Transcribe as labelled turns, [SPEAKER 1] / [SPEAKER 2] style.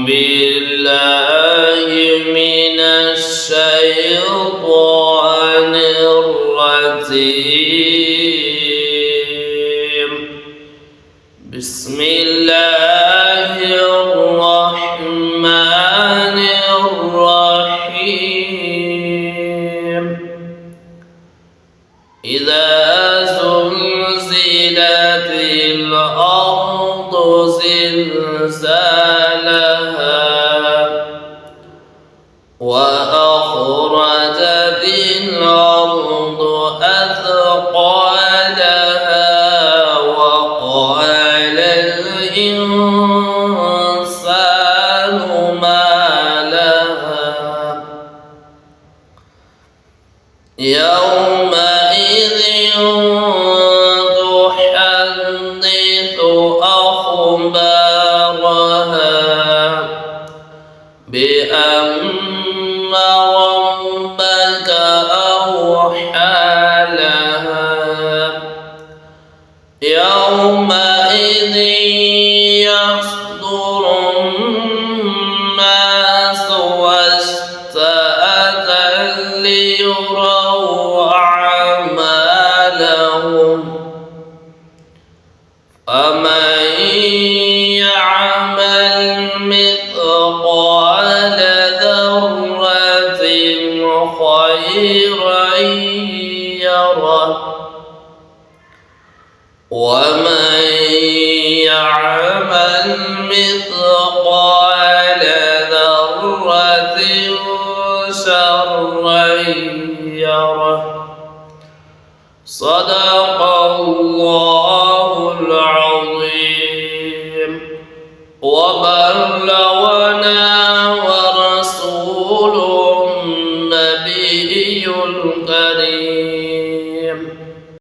[SPEAKER 1] بالله من الشيطان الرجيم. بسم الله الرحمن الرحيم. إذا زلزلت الأرض زلزالها وأخرجت الأرض أثقالها وقال الإنسان ما لها يومئذ تحدث أخبارها بأن ربك أوحى لها يومئذ يصدر الناس أشتاتا ليروا أعمالهم فمن يعمل مثقال ذرة خيرا يره ومن يعمل مثقال ذرة شرا يره. صدق الله العظيم وبلغنا ورسوله النبي الكريم.